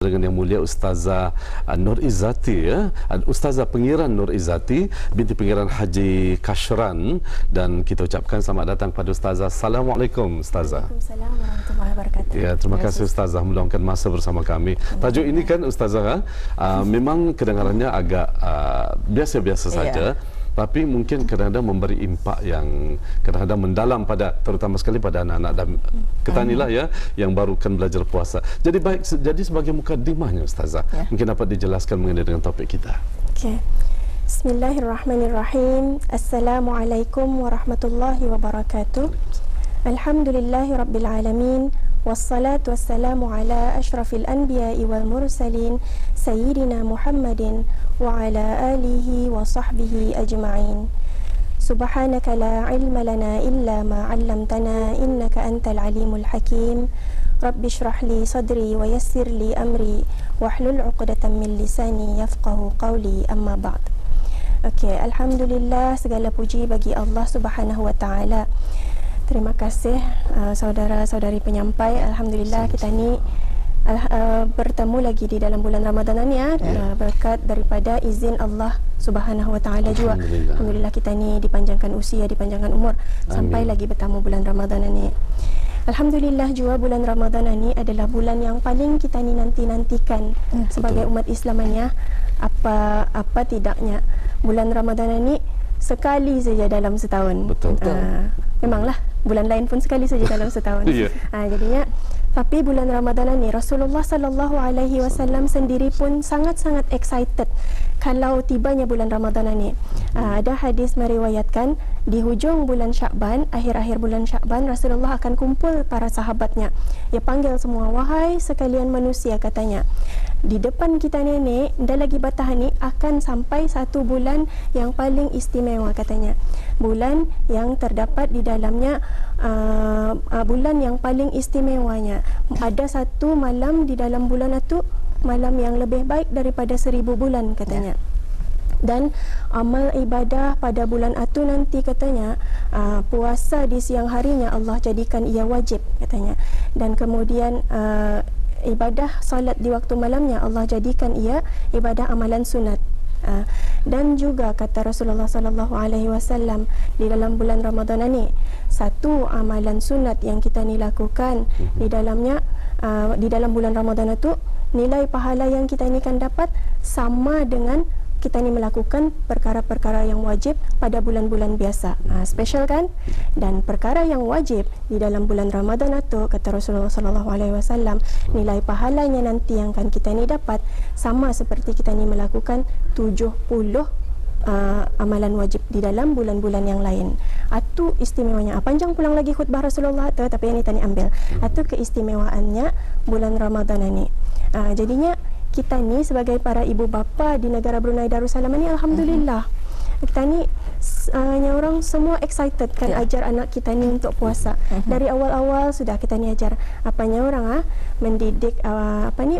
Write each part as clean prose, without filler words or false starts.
dengan Yang Mulia Ustazah Nur Izzati, ya, Ustazah Pengiran Nur Izzati binti Pengiran Haji Kashran, dan kita ucapkan selamat datang pada Ustazah. Assalamualaikum Ustazah. Waalaikumsalam warahmatullahi wabarakatuh. Ya, terima kasih Ustazah meluangkan masa bersama kami. Tajuk ini kan Ustazah, memang kedengarannya agak biasa-biasa saja. Tapi mungkin kadang-kadang memberi impak yang kadang-kadang mendalam pada, terutama sekali pada anak-anak dan kita inilah ya yang baru kan belajar puasa. Jadi baik, jadi sebagai mukadimahnya Ustazah, mungkin dapat dijelaskan mengenai dengan topik kita. Okey. Bismillahirrahmanirrahim. Assalamualaikum warahmatullahi wabarakatuh. Alhamdulillahi rabbil alamin. Wassalatu wassalamu ala ashrafil anbiya'i wal mursalin sayyidina Muhammadin wa ala alihi wa sahbihi ajma'in. Subhanaka la ilma lana illa ma 'allamtana innaka antal alimul hakim. Rabbi shrah li sadri wa yassir li amri wahlul 'uqdatam min lisani yafqahu qawli, amma ba'd. Okey, alhamdulillah, segala puji bagi Allah Subhanahu wa taala. Terima kasih saudara-saudari penyampai. Alhamdulillah kita ni bertemu lagi di dalam bulan Ramadan ini berkat daripada izin Allah Subhanahu wa taala juga. Alhamdulillah kita ni dipanjangkan usia, dipanjangkan umur sampai lagi bertemu bulan Ramadan ini. Alhamdulillah juga bulan Ramadan ini adalah bulan yang paling kita ni nanti-nantikan sebagai umat Islam ni. Apa tidaknya bulan Ramadan ini sekali saja dalam setahun. Betul. Memanglah bulan lain pun sekali saja dalam setahun. Jadinya tapi bulan Ramadan ini Rasulullah sallallahu alaihi wasallam sendiri pun sangat-sangat excited kalau tibanya bulan Ramadan ini. Ada hadis meriwayatkan di hujung bulan Syakban, akhir-akhir bulan Syakban, Rasulullah akan kumpul para sahabatnya. Dia panggil semua, wahai sekalian manusia, katanya, di depan kita ni dah lagi batahan ni akan sampai satu bulan yang paling istimewa, katanya. Bulan yang terdapat di dalamnya bulan yang paling istimewanya. Ada satu malam di dalam bulan itu, malam yang lebih baik daripada 1000 bulan, katanya. Dan amal ibadah pada bulan itu nanti, katanya, puasa di siang harinya Allah jadikan ia wajib, katanya. Dan kemudian ibadah solat di waktu malamnya Allah jadikan ia ibadah amalan sunat. Dan juga kata Rasulullah sallallahu alaihi wasallam, di dalam bulan Ramadan ini satu amalan sunat yang kita ni lakukan di dalamnya, di dalam bulan Ramadan itu, nilai pahala yang kita ni kan dapat sama dengan kita ni melakukan perkara-perkara yang wajib pada bulan-bulan biasa. Special kan? Dan perkara yang wajib di dalam bulan Ramadan itu, kata Rasulullah sallallahu alaihi wasallam, nilai pahalanya nanti yang kan kita ni dapat sama seperti kita ni melakukan 70 amalan wajib di dalam bulan-bulan yang lain. Itu istimewanya. Panjang pulang lagi khutbah Rasulullah tu, tapi yang ni tadi ambil. Itu keistimewaannya bulan Ramadan ini. Jadinya kita ni sebagai para ibu bapa di negara Brunei Darussalam ni, alhamdulillah, kita ni orang semua excited kan ajar anak kita ni untuk puasa. Dari awal-awal sudah kita ni ajar apanya orang mendidik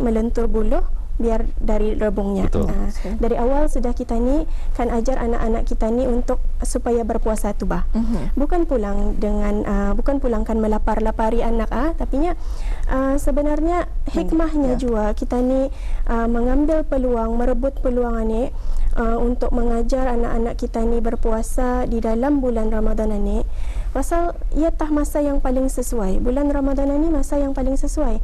melentur buluh biar dari rebungnya. Dari awal sudah kita ni kan ajar anak-anak kita ni untuk supaya berpuasa tubah. Bukan pulang dengan bukan pulang kan melapar-lapari anak, tapinya sebenarnya hikmahnya juga kita ni mengambil peluang, merebut peluang ni untuk mengajar anak-anak kita ni berpuasa di dalam bulan Ramadan ini. Pasal ia tah masa yang paling sesuai. Bulan Ramadan ini masa yang paling sesuai.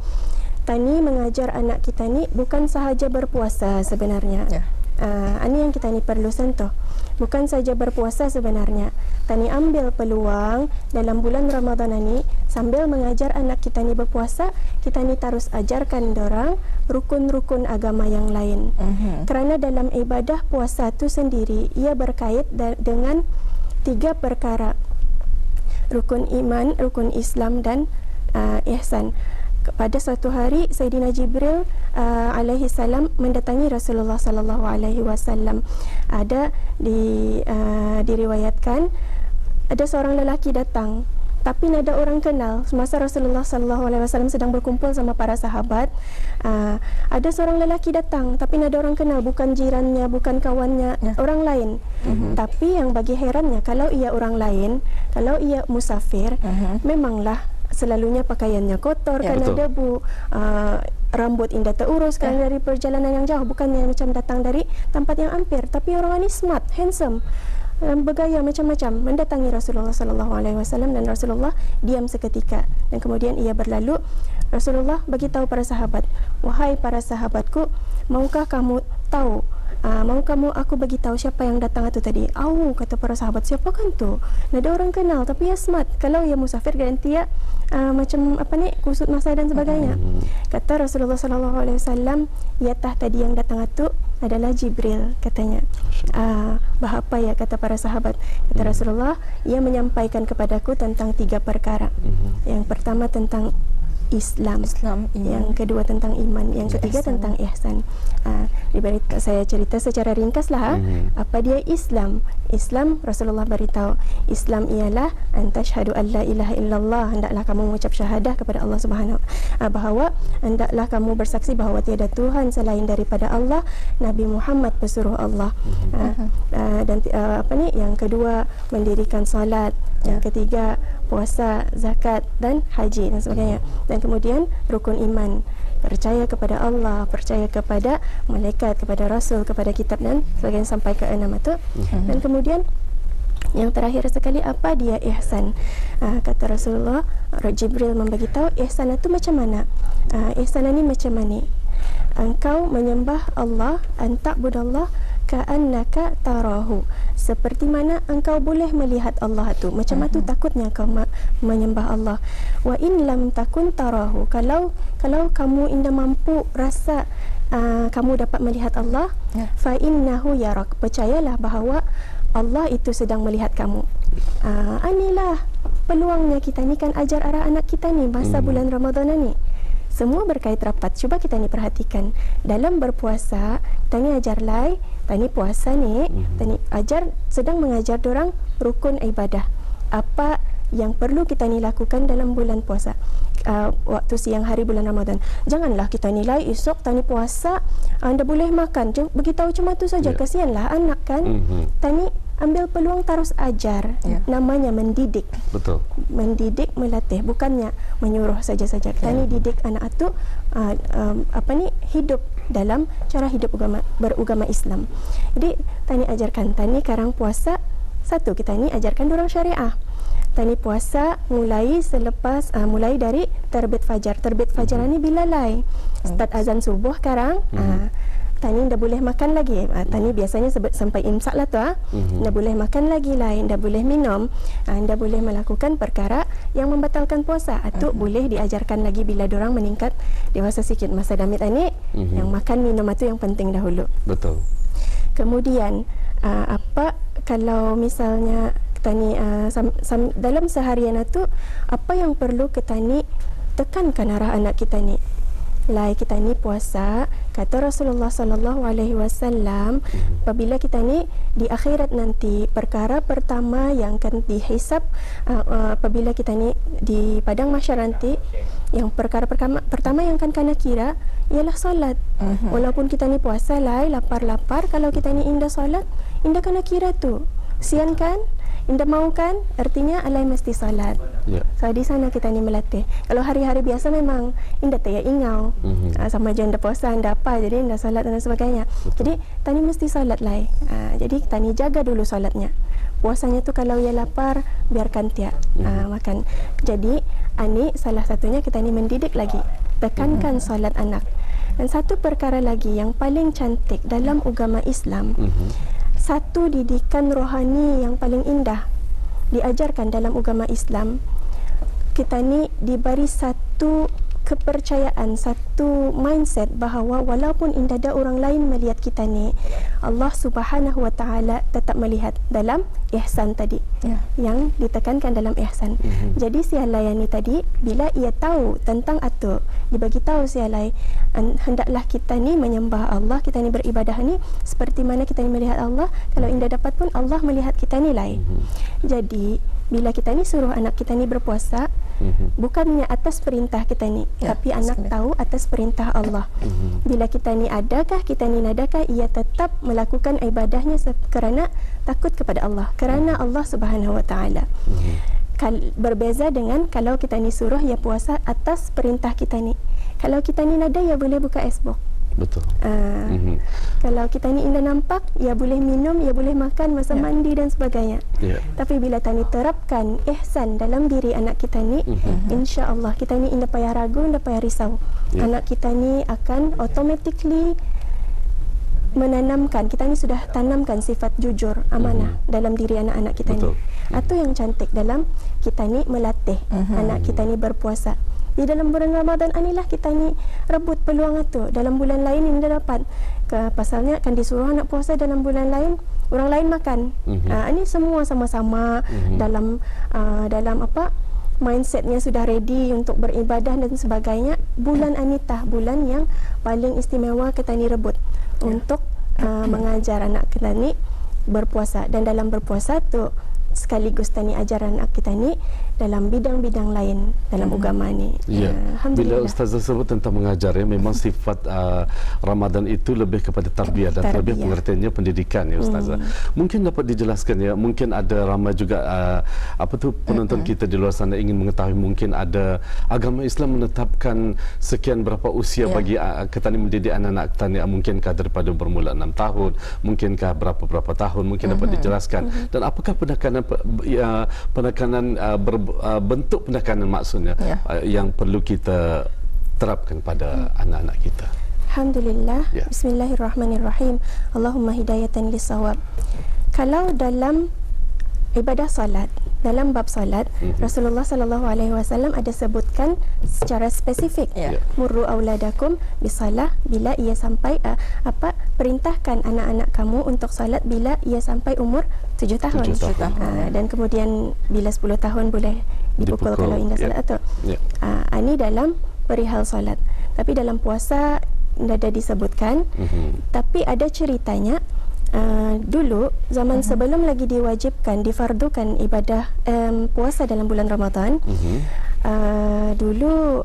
Tani mengajar anak kita ni bukan sahaja berpuasa sebenarnya. Ini yang kita ni perlu sentuh. Bukan saja berpuasa sebenarnya. Tani ambil peluang dalam bulan Ramadan ini sambil mengajar anak kita ni berpuasa, kita ni terus ajarkan dorang rukun-rukun agama yang lain. Kerana dalam ibadah puasa itu sendiri ia berkait dengan 3 perkara. Rukun iman, rukun Islam dan ihsan. Pada suatu hari Sayyidina Jibril alaihi salam mendatangi Rasulullah sallallahu alaihi wasallam. Ada diriwayatkan ada seorang lelaki datang, tapi ada orang kenal. Semasa Rasulullah sallallahu alaihi wasallam sedang berkumpul sama para sahabat, ada seorang lelaki datang, tapi ada orang kenal, bukan jirannya, bukan kawannya, orang lain. Tapi yang bagi herannya, kalau ia orang lain, kalau ia musafir, memanglah selalunya pakaiannya kotor, kerana debu. rambut indah terurus kerana dari perjalanan yang jauh, bukannya macam datang dari tempat yang hampir, tapi orang ini smart, handsome, bergaya macam-macam, mendatangi Rasulullah sallallahu alaihi wasallam, dan Rasulullah diam seketika, dan kemudian ia berlalu. Rasulullah beritahu para sahabat, wahai para sahabatku, maukah kamu tahu, mau kamu aku beritahu siapa yang datang itu tadi? Kata para sahabat, siapa kan tu? Nada orang kenal tapi ia smart. Kalau ia musafir ganti ya macam apa ni, kusut masa dan sebagainya. Kata Rasulullah sallallahu alaihi wasallam, ya tah tadi yang datang itu adalah Jibril, katanya. Bahapa ya, kata para sahabat. Kata Rasulullah, ia menyampaikan kepadaku tentang 3 perkara. Yang pertama tentang Islam, yang kedua tentang iman, yang ketiga tentang ihsan. Saya cerita secara ringkas lah. Apa dia Islam? Islam, Rasulullah beritahu, Islam ialah antashhadu an la ilaha illallah, hendaklah kamu mengucap syahadah kepada Allah Subhanahu bahawa hendaklah kamu bersaksi bahawa tiada Tuhan selain daripada Allah, Nabi Muhammad pesuruh Allah. Dan apa ni, yang kedua mendirikan solat, yang ketiga puasa, zakat dan haji dan sebagainya. Dan kemudian rukun iman, percaya kepada Allah, percaya kepada malaikat, kepada rasul, kepada kitab dan sebagainya sampai ke 6 itu. Dan kemudian yang terakhir sekali, apa dia ihsan? Kata Rasulullah, Jibril memberitahu ihsan itu macam mana? Ihsan ini macam mana? Engkau menyembah Allah, anta'budallah ka'annaka tarahu, seperti mana engkau boleh melihat Allah tu. Macam tu takutnya kau menyembah Allah. Wa in lam takun tarahu, kalau kamu indah mampu rasa kamu dapat melihat Allah, fa innahu yarak, percayalah bahawa Allah itu sedang melihat kamu. Inilah peluangnya kita ni kan, ajar arah anak kita ni masa bulan Ramadan ni. Semua berkait rapat. Cuba kita ni perhatikan. Dalam berpuasa, tani ajar lai, tani puasa ni, tani ajar, sedang mengajar dorang rukun ibadah. Apa yang perlu kita ni lakukan dalam bulan puasa. Waktu siang hari bulan Ramadan. Janganlah kita nilai esok tani puasa anda boleh makan. Beritahu cuma tu saja. Kasihanlah anak kan. Tani ambil peluang terus ajar. Namanya mendidik. Betul. Mendidik, melatih, bukannya menyuruh saja-saja. Tani didik anak itu apa ni, hidup dalam cara hidup beragama Islam. Jadi tani ajarkan, tani karang puasa, satu kita ni ajarkan dorang syariah. Tani puasa mulai selepas mulai dari terbit fajar. Terbit fajar ni bila lai? Start azan subuh karang. Tani dah boleh makan lagi. Tani biasanya sampai imsak lah tu. Dah boleh makan lagi lain, dah boleh minum, dah boleh melakukan perkara yang membatalkan puasa. Itu boleh diajarkan lagi bila dorang meningkat dewasa sikit. Masa damit ni yang makan minum itu yang penting dahulu. Betul. Kemudian apa kalau misalnya tani dalam seharian itu, apa yang perlu kita ni tekankan arah anak kita ni? Lai kita ni puasa, kata Rasulullah sallallahu alaihi wasallam, apabila kita ni di akhirat nanti, perkara pertama yang akan dihisap apabila kita ni di padang mahsyar nanti, yang perkara pertama yang akan kena kira ialah solat. Walaupun kita ni puasa lai, lapar-lapar, kalau kita ni indah solat, indah kena kira tu. Sian kan? Indah mau kan? Artinya alai mesti salat. So di sana kita ni melatih. Kalau hari-hari biasa memang indah tak ingau. Sama je indah puasa, indah apa, jadi indah salat dan sebagainya. Jadi tani mesti salat lai. Jadi tani jaga dulu salatnya. Puasanya tu kalau ia lapar, biarkan tiap makan. Jadi ini salah satunya kita ni mendidik lagi. Tekankan salat anak. Dan satu perkara lagi yang paling cantik dalam agama Islam, satu didikan rohani yang paling indah diajarkan dalam agama Islam. Kita ni diberi satu kepercayaan, satu mindset bahawa walaupun indah ada orang lain melihat kita ni, Allah Subhanahu Wa Taala tetap melihat dalam ihsan tadi. Yang ditekankan dalam ihsan. Jadi si alai ni tadi, bila ia tahu tentang itu, dibagi tahu si alai, hendaklah kita ni menyembah Allah, kita ni beribadah ni seperti mana kita ni melihat Allah. Kalau indah dapat pun Allah melihat kita ni lai. Jadi bila kita ni suruh anak kita ni berpuasa, bukannya atas perintah kita ni, tapi anak tahu atas perintah Allah. Bila kita ni adakah, kita ni nadakah, ia tetap melakukan ibadahnya kerana takut kepada Allah, kerana Allah Subhanahu Wa Taala. Berbeza dengan kalau kita ni suruh ia puasa atas perintah kita ni. Kalau kita ni nada, ya boleh buka Xbox. Betul. Kalau kita ni indah nampak, ya boleh minum, ya boleh makan, masa mandi dan sebagainya. Tapi bila tani terapkan ihsan dalam diri anak kita ni, insya-Allah kita ni indah payah ragu, indah payah risau. Anak kita ni akan automatically menanamkan, kita ni sudah tanamkan sifat jujur, amanah dalam diri anak-anak kita ni. Itu yang cantik dalam kita ni melatih anak kita ni berpuasa. Di dalam bulan Ramadan inilah kita ni rebut peluang itu. Dalam bulan lain ini dah dapat. Pasalnya akan disuruh anak puasa dalam bulan lain, orang lain makan. Ini semua sama-sama dalam apa, mindsetnya sudah ready untuk beribadah dan sebagainya. Bulan anitah, bulan yang paling istimewa kita ni rebut untuk mengajar anak kita ni berpuasa. Dan dalam berpuasa tu sekaligus tani ajaran anak kita ni dalam bidang-bidang lain dalam agama ni. Bila Ustazah sebut tentang mengajar, memang sifat Ramadan itu lebih kepada tarbiyah dan tarbiyah pengertiannya pendidikan, ya Ustazah. Mungkin dapat dijelaskan, ya, mungkin ada ramai juga penonton kita di luar sana ingin mengetahui, mungkin ada agama Islam menetapkan sekian berapa usia bagi ketani mendidik anak-anak ketani, mungkinkah daripada bermula 6 tahun, mungkinkah berapa tahun, mungkin dapat dijelaskan. Dan apakah penekanan bentuk penekanan maksudnya yang perlu kita terapkan pada anak-anak kita? Alhamdulillah. Bismillahirrahmanirrahim. Allahumma hidayatan lis-shawab. Kalau dalam ibadah salat, dalam bab salat, Rasulullah sallallahu alaihi wasallam ada sebutkan secara spesifik, murru auladakum bisalah bila ia sampai perintahkan anak-anak kamu untuk salat bila ia sampai umur 7 tahun. Dan kemudian bila 10 tahun boleh dipukul kalau indah salat tu. Ini dalam perihal salat. Tapi dalam puasa tidak ada disebutkan. Tapi ada ceritanya, dulu zaman sebelum lagi diwajibkan, difardukan ibadah puasa dalam bulan Ramadan, dulu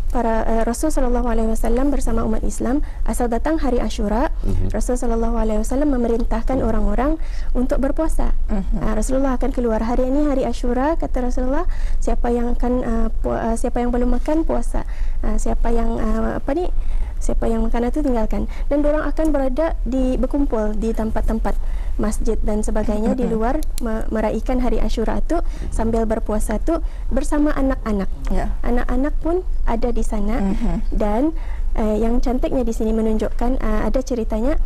para Rasul sallallahu alaihi wasallam bersama umat Islam, asal datang hari Asyura, Rasul sallallahu alaihi wasallam memerintahkan orang-orang untuk berpuasa. Rasulullah akan keluar, hari ini hari Asyura, kata Rasulullah, siapa yang belum makan puasa, siapa yang makan itu tinggalkan. Dan orang akan berkumpul di tempat-tempat masjid dan sebagainya di luar meraihkan hari Asyura itu sambil berpuasa tu bersama anak-anak. Anak-anak pun ada di sana. Dan yang cantiknya di sini menunjukkan ada ceritanya,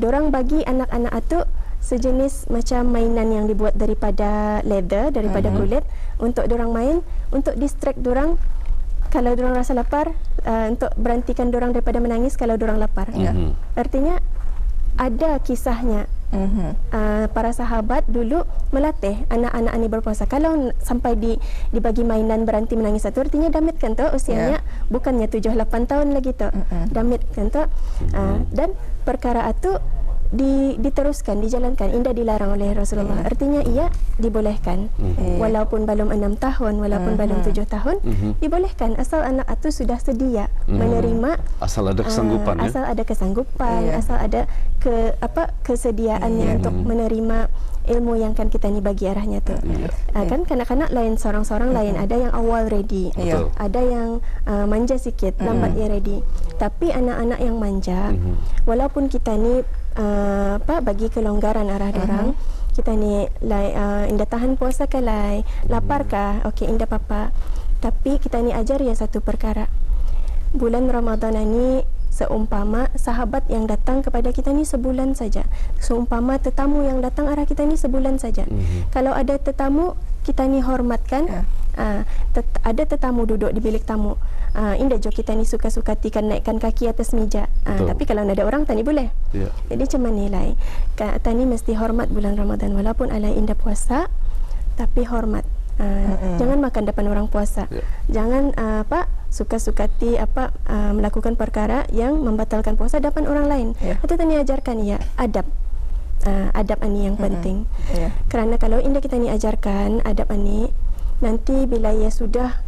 dorang bagi anak-anak itu sejenis macam mainan yang dibuat daripada leather, daripada kulit, untuk dorang main, untuk distract dorang kalau dorang rasa lapar, untuk berhentikan dorang daripada menangis kalau dorang lapar. Artinya ada kisahnya. Para sahabat dulu melatih anak-anak ini berpuasa. Kalau sampai dibagi mainan berhenti menangis satu, artinya damit kan tu usianya bukannya 7-8 tahun lagi tu. Damit kan tu. Dan perkara itu diteruskan, dijalankan, indah dilarang oleh Rasulullah. Artinya ia dibolehkan. Walaupun belum 6 tahun, walaupun belum 7 tahun, dibolehkan asal anak itu sudah sedia menerima, asal ada kesanggupan, asal ada kesanggupan, asal ada kesediaannya untuk menerima ilmu yang kan kita ni bagi arahnya tu. Kan kanak-kanak lain, seorang-seorang lain, ada yang awal ready, ada yang manja sikit, lambat ia ready. Tapi anak-anak yang manja, walaupun kita ni bagi kelonggaran arah dorang, kita ni indah tahan puasa ke lai, lapar kah, okey indah papa. Tapi kita ni ajar ya satu perkara, bulan Ramadan ini seumpama sahabat yang datang kepada kita ni sebulan saja, seumpama tetamu yang datang arah kita ni sebulan saja. Kalau ada tetamu, kita ni hormatkan. Ada tetamu duduk di bilik tamu, indah jo kita ni suka-suka naikkan kaki atas meja. Tapi kalau ada orang, tani boleh. Jadi macam mana nilai tani mesti hormat bulan Ramadan, walaupun alai indah puasa, tapi hormat. Jangan makan depan orang puasa. Jangan suka-suka melakukan perkara yang membatalkan puasa depan orang lain. Itu tani ajarkan ya adab. Adab ini yang penting. Kerana kalau indah kita ni ajarkan adab ini, nanti bila ia sudah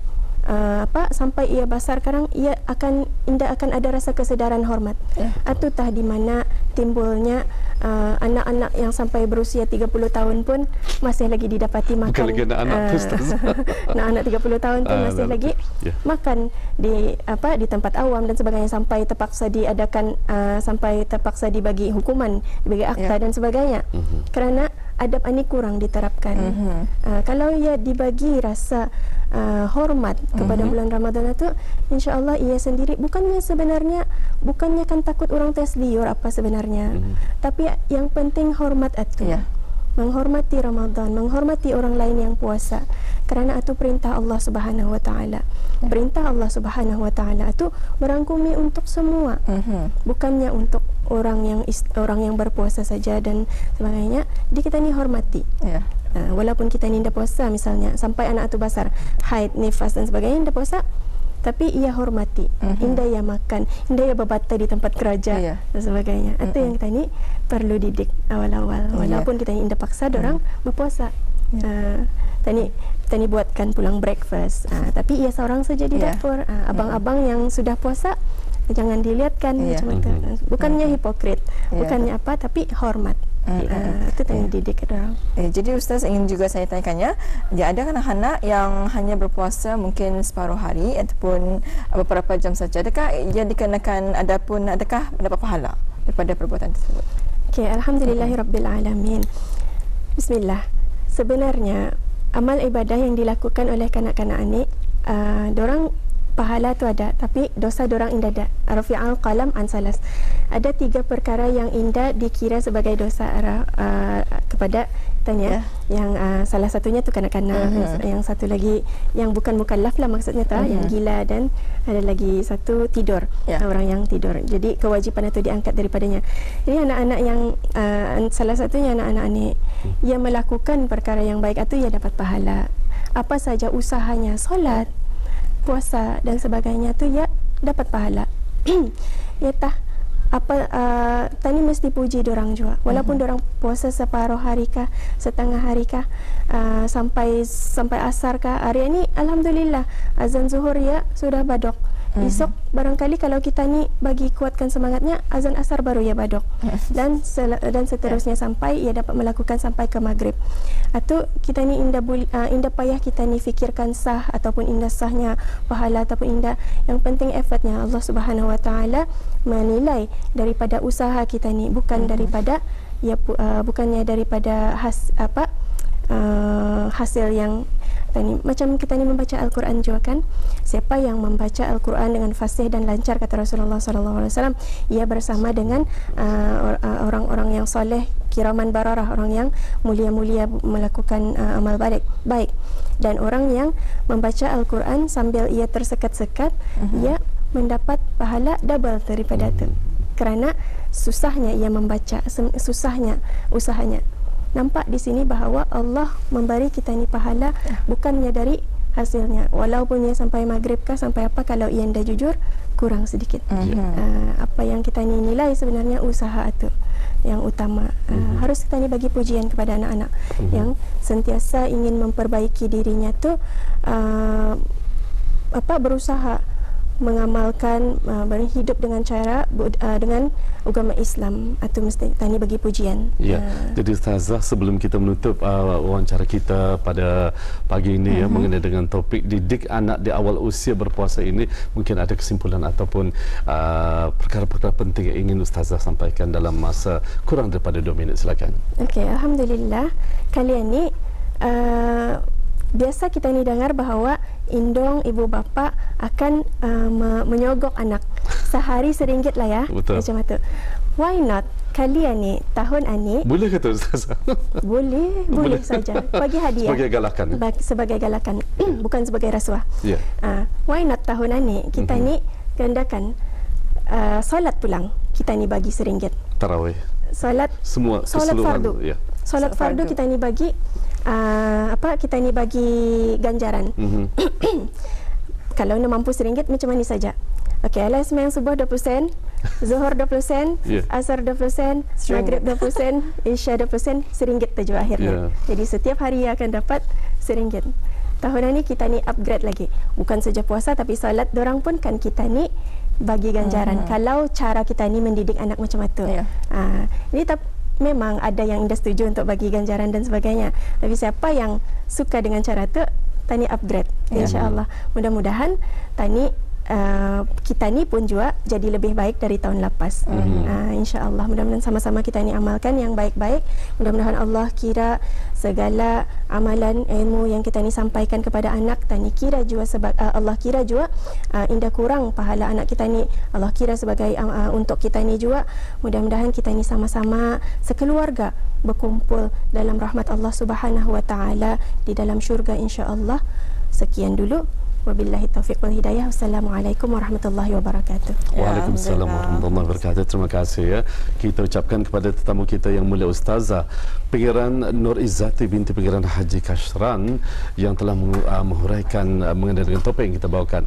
sampai ia besar sekarang, indah akan ada rasa kesedaran hormat. Atau tah di mana timbulnya anak-anak yang sampai berusia 30 tahun pun masih lagi didapati makan. Bukan lagi anak-anak tu, Ustaz. Anak-anak 30 tahun pun masih lagi makan di tempat awam dan sebagainya, sampai terpaksa diadakan sampai terpaksa dibagi hukuman, dibagi akta dan sebagainya. Kerana adab ini kurang diterapkan. Kalau ia dibagi rasa hormat kepada bulan Ramadan itu, insya-Allah ia sendiri bukannya kan takut orang terliur apa sebenarnya. Tapi yang penting hormat itu. Menghormati Ramadan, menghormati orang lain yang puasa. Kerana itu perintah Allah Subhanahu Wa Taala. Perintah Allah Subhanahu Wa Taala itu merangkumi untuk semua. Bukannya untuk orang yang berpuasa saja dan sebagainya. Jadi kita ni hormati. Walaupun kita ni tidak puasa misalnya, sampai anak itu besar, haid, nifas dan sebagainya tidak puasa, tapi ia hormati. Indah ia makan, indah ia berbata di tempat kerja dan sebagainya. Itu yang kita ni perlu didik awal-awal. Walaupun kita ni indah paksa orang berpuasa. Tani buatkan pulang breakfast. Tapi ia seorang saja di dapur. Abang-abang yang sudah puasa jangan dilihatkan macam itu. Bukannya hipokrit, bukannya apa, tapi hormat. Itu tadi didik orang. Jadi Ustaz ingin juga saya tanyakannya, ada anak-anak yang hanya berpuasa mungkin separuh hari ataupun beberapa jam saja. Adakah ia dikenakan adakah mendapat pahala daripada perbuatan tersebut? Okey, alhamdulillahirabbil alamin. Bismillah. Sebenarnya amal ibadah yang dilakukan oleh kanak-kanak ni, dorang pahala tu ada, tapi dosa dorang indah ada. Rafi'al qalam an salas. Ada 3 perkara yang indah dikira sebagai dosa kepada tanya. Yang salah satunya tu kanak-kanak, yang satu lagi yang bukan mukallaf lah maksudnya tu, yang gila, dan ada lagi satu tidur, orang yang tidur. Jadi kewajipan itu diangkat daripadanya. Jadi anak-anak yang salah satunya anak-anak ni yang melakukan perkara yang baik itu ia dapat pahala. Apa saja usahanya, solat, puasa dan sebagainya tu ya dapat pahala. Ya tah tani mesti puji dorang juga. Walaupun dorang puasa separuh hari kah, setengah hari kah, sampai asar kah. Hari ini alhamdulillah azan zuhur ya sudah badok. Esok barangkali kalau kita ni bagi kuatkan semangatnya, azan asar baru ya badok. Dan seterusnya sampai ia dapat melakukan sampai ke maghrib. Atau kita ni indah payah kita ni fikirkan sah ataupun indah sahnya pahala ataupun indah. Yang penting effortnya. Allah Subhanahu Wa Taala menilai daripada usaha kita ni, bukan daripada bukannya daripada hasil yang tani. Macam kita ni membaca Al-Quran juga kan, siapa yang membaca Al-Quran dengan fasih dan lancar, kata Rasulullah SAW, ia bersama dengan orang-orang yang soleh, kiraman bararah, orang yang mulia-mulia melakukan amal baik. Dan orang yang membaca Al-Quran sambil ia tersekat-sekat, ia mendapat pahala double daripada itu. Kerana susahnya ia membaca, susahnya usahanya. Nampak di sini bahawa Allah memberi kita ni pahala bukannya dari hasilnya. Walaupun ia sampai maghrib kah, sampai apa, kalau ia dah jujur, kurang sedikit. Apa yang kita ni nilai sebenarnya usaha itu yang utama. Harus kita ni bagi pujian kepada anak-anak yang sentiasa ingin memperbaiki dirinya tu, berusaha mengamalkan, berhidup dengan cara dengan agama Islam, atau mesti tani bagi pujian. Ya. Jadi Ustazah, sebelum kita menutup wawancara kita pada pagi ini mengenai dengan topik didik anak di awal usia berpuasa ini, mungkin ada kesimpulan ataupun perkara-perkara penting yang ingin Ustazah sampaikan dalam masa kurang daripada 2 minit, silakan. Okey, alhamdulillah. Kali ini biasa kita ni dengar bahawa indong ibu bapa akan menyogok anak sehari RM1 lah ya. Betul. Macam itu. Why not kalian ni tahun ini? Boleh kata Ustazah? Boleh saja. Bagi hadiah. Sebagai galakan. Bukan sebagai rasuah. Yeah. Why not tahun ini kita ni gandakan solat pulang. Kita ni bagi RM1. Tarawih. Solat fardu. Yeah. Solat fardu kita ni bagi kita ni bagi ganjaran. Kalau nak mampu RM1 macam mana saja. Okey, alah sembahyang subuh 20 sen, zuhur 20 sen, asar 20 sen, maghrib 20 sen, isya 20 sen, RM1 saja akhirnya. Jadi setiap hari akan dapat RM1. Tahun ini kita ni upgrade lagi. Bukan saja puasa tapi solat dorang pun kan kita ni bagi ganjaran. Kalau cara kita ni mendidik anak macam itu. Jadi memang ada yang Indah setuju untuk bagi ganjaran dan sebagainya. Tapi siapa yang suka dengan cara tu, Tani upgrade, insya-Allah. Mudah-mudahan Tani kita ni pun juga jadi lebih baik dari tahun lepas. InsyaAllah, mudah-mudahan sama-sama kita ni amalkan yang baik-baik. Mudah-mudahan Allah kira segala amalan ilmu yang kita ni sampaikan kepada anak, Tani kira juga Allah kira juga Indah kurang pahala anak kita ni, Allah kira sebagai untuk kita ni juga. Mudah-mudahan kita ni sama-sama sekeluarga berkumpul dalam rahmat Allah Subhanahu wa taala di dalam syurga, insya-Allah. Sekian dulu. Wabillahi taufiq wal hidayah. Wassalamualaikum warahmatullahi wabarakatuh. Waalaikumsalam warahmatullahi wabarakatuh. Terima kasih ya. Kita ucapkan kepada tetamu kita yang mulia Ustazah Pengiran Nur Izzati binti Pengiran Haji Kashran yang telah menghuraikan mengenai dengan topik yang kita bawakan.